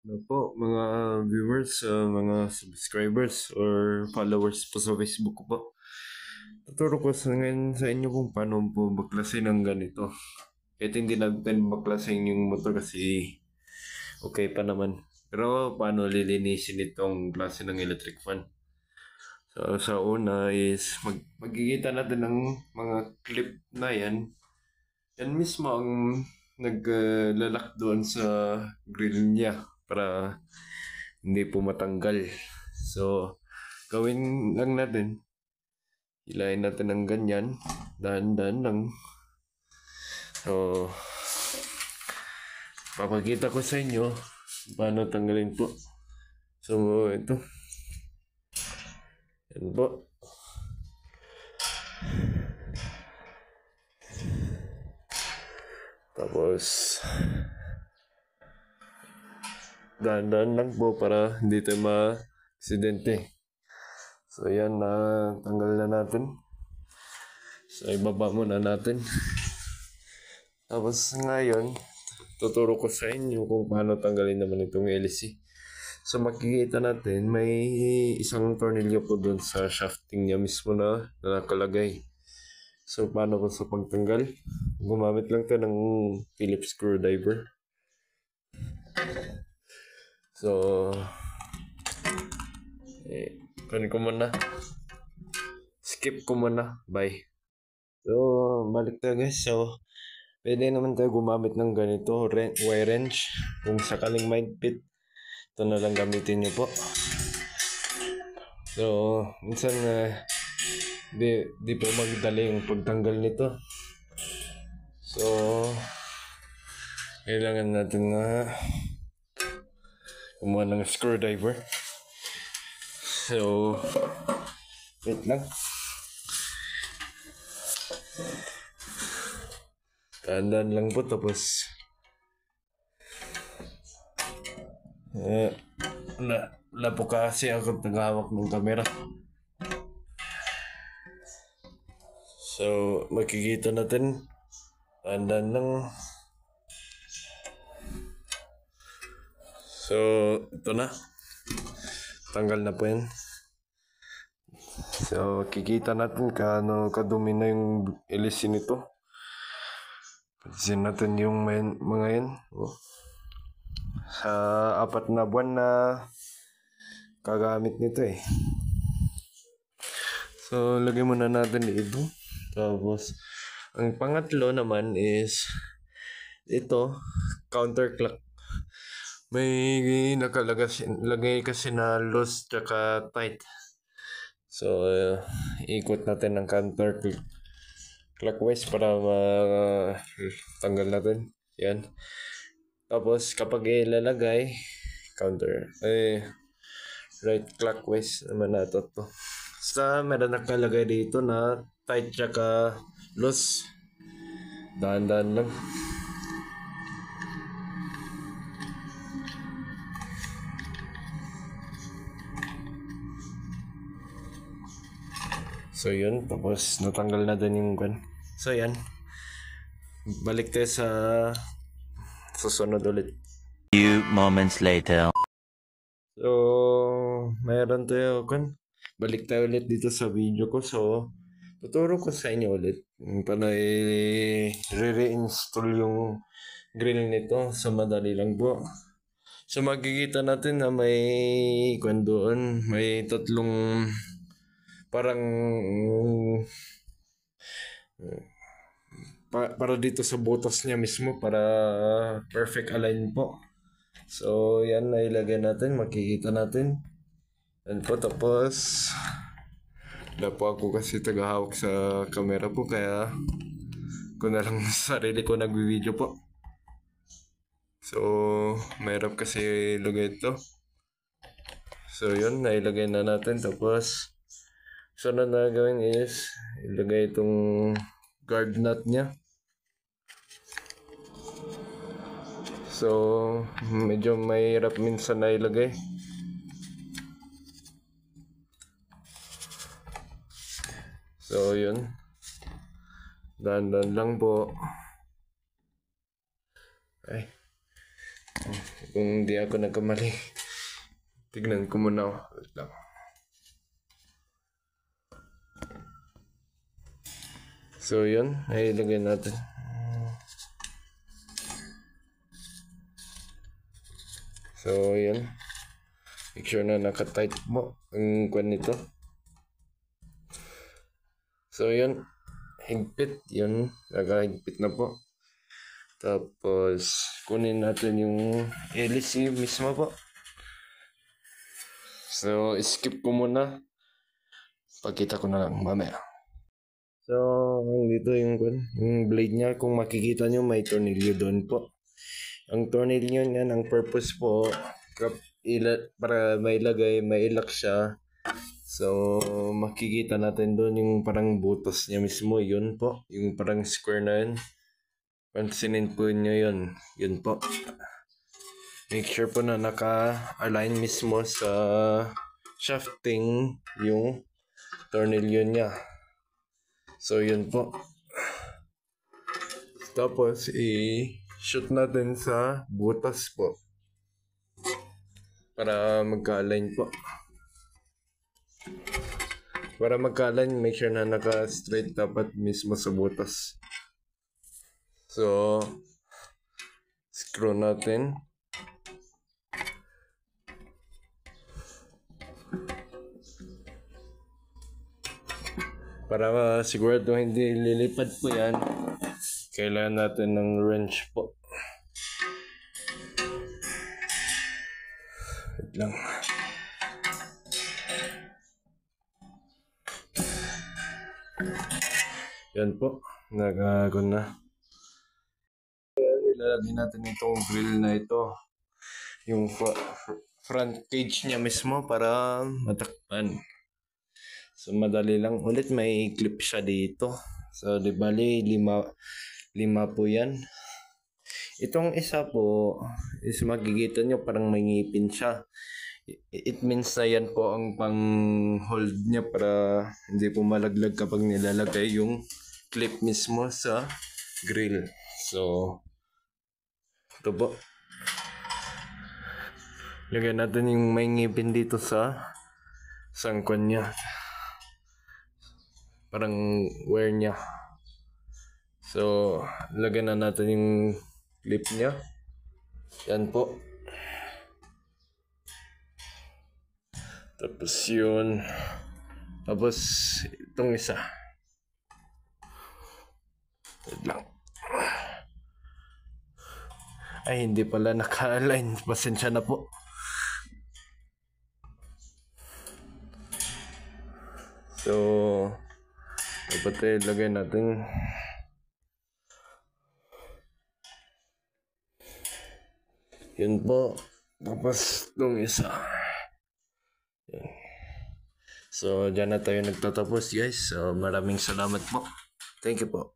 Ano po, mga viewers, mga subscribers or followers po sa Facebook ko po. Tuturo ko ngayon sa inyo kung paano po baklasin ng ganito. Kahit hindi natin baklasin yung motor kasi okay pa naman. Pero paano lilinisin itong klase ng electric fan? So, sa una is magkikita natin ng mga clip na yan. Yan mismo ang naglalak doon sa grill niya para hindi po matanggal. So, gawin lang natin. Hilahin natin ng ganyan. Dahan-dahan lang. So, papakita ko sa inyo paano tanggalin po. So, ito. Yan po. Tapos, dahan-dahan lang po para hindi tayo ma-aksidente. So, yan na tanggal na natin. So, ibaba muna natin. Tapos, ngayon, tuturo ko sa inyo kung paano tanggalin naman itong LC. So, makikita natin, may isang tornilyo po doon sa shafting niya mismo na nakalagay. So, paano ko sa pagtanggal? Gumamit lang tayo ng Phillips screwdriver. So, kunin ko muna. Skip ko muna. Bye. So, balik tayo guys. So, pwede naman tayo gumamit ng ganito, wire wrench. Kung sakaling mahigpit, ito na lang gamitin nyo po. So, minsan di po magdali yung pagtanggal nito. So, kailangan natin na kumuha ng screwdriver. So, wait lang. Tandaan lang po tapos wala po kasi ako naghahawak ng camera. So, makikita natin. Tandaan lang. So, ito na. Tanggal na po yan. So, kikita natin kadumi na yung LC nito. Pansin natin yung mga yan. Oh. Sa 4 na buwan na kagamit nito eh. So, lagay muna natin dito. Tapos, ang pangatlo naman is ito, counterclock. May nakalagay kasi na loose tsaka tight. So, ikot natin ng counterclockwise para tanggal natin. Yan. Tapos, kapag ilalagay, right clockwise naman natin to. Basta meron nakalagay dito na tight tsaka loose. Dahan-dahan lang. So yun, tapos natanggal na din yung gun. So yan. Balik tayo sa susunod ulit. Few moments later. So, mayroon tayo kan. Balik tayo ulit dito sa video ko. So, tuturo ko sa inyo ulit paano i-reinstall yung grill nito. So, madali lang po. So, makikita natin na may kwan doon. May tatlong parang para dito sa butas niya mismo para perfect align po. So, yan na ilagay natin. Makikita natin. Yan po. Tapos, wala po ako kasi tagahawak sa camera po. Kaya, ko na lang sarili ko nag-video po. So, mahirap kasi ilagay ito. So, yun. Nailagay na natin. Tapos, sunod na gawin is ilagay itong guard nut niya. So, medyo mahirap minsan na ilagay. So, yun. Dahan-dahan lang po. Okay. Kung hindi ako nagkamali. Tignan ko muna. Wait lang. So yun, ay ilagay natin. So yun. Make sure na naka-tight mo ang kwan nito. So yun, higpit. Yun, naka-higpit na po. Tapos kunin natin yung LC mismo po. So skip ko muna. Pagkita ko na lang mamaya. So, dito yung blade niya. Kung makikita nyo, may tornilyo doon po. Ang tornilyo niya, ang purpose po, para may lock siya. So, makikita natin doon yung parang butos niya mismo. Yun po, yung parang square na yun. Pansinin po nyo yun. Yun po. Make sure po na naka-align mismo sa shafting yung tornilyo niya. So, yun po. Tapos, i-shoot natin sa butas po. Para magka-align po. Para magka-align, make sure na naka-straight dapat mismo sa butas. So, screw natin. Para sigurado hindi lilipad po yan, kailangan natin ng wrench po. Wait lang. Yan po, nagago na. Ilalagay natin itong grill na ito. Yung front cage niya mismo para matakpan. So, madali lang. Ulit may clip siya dito. So, di bali, lima po yan. Itong isa po, is makikita nyo parang may ngipin siya. It means na yan po ang pang-hold niya para hindi po malaglag kapag nilalagay yung clip mismo sa grill. So, ito po. Lagyan natin yung may ngipin dito sa sangkwan niya. Parang wear niya. So, lagyan na natin yung clip niya. Yan po. Tapos yun. Tapos itong isa. Wait lang. Ay, hindi pala naka-align. Pasensya na po. So, dapat ilagay natin. Yun po. Tapos itong isa. Yan. So, dyan na tayo nagtatapos guys. So, maraming salamat po. Thank you po.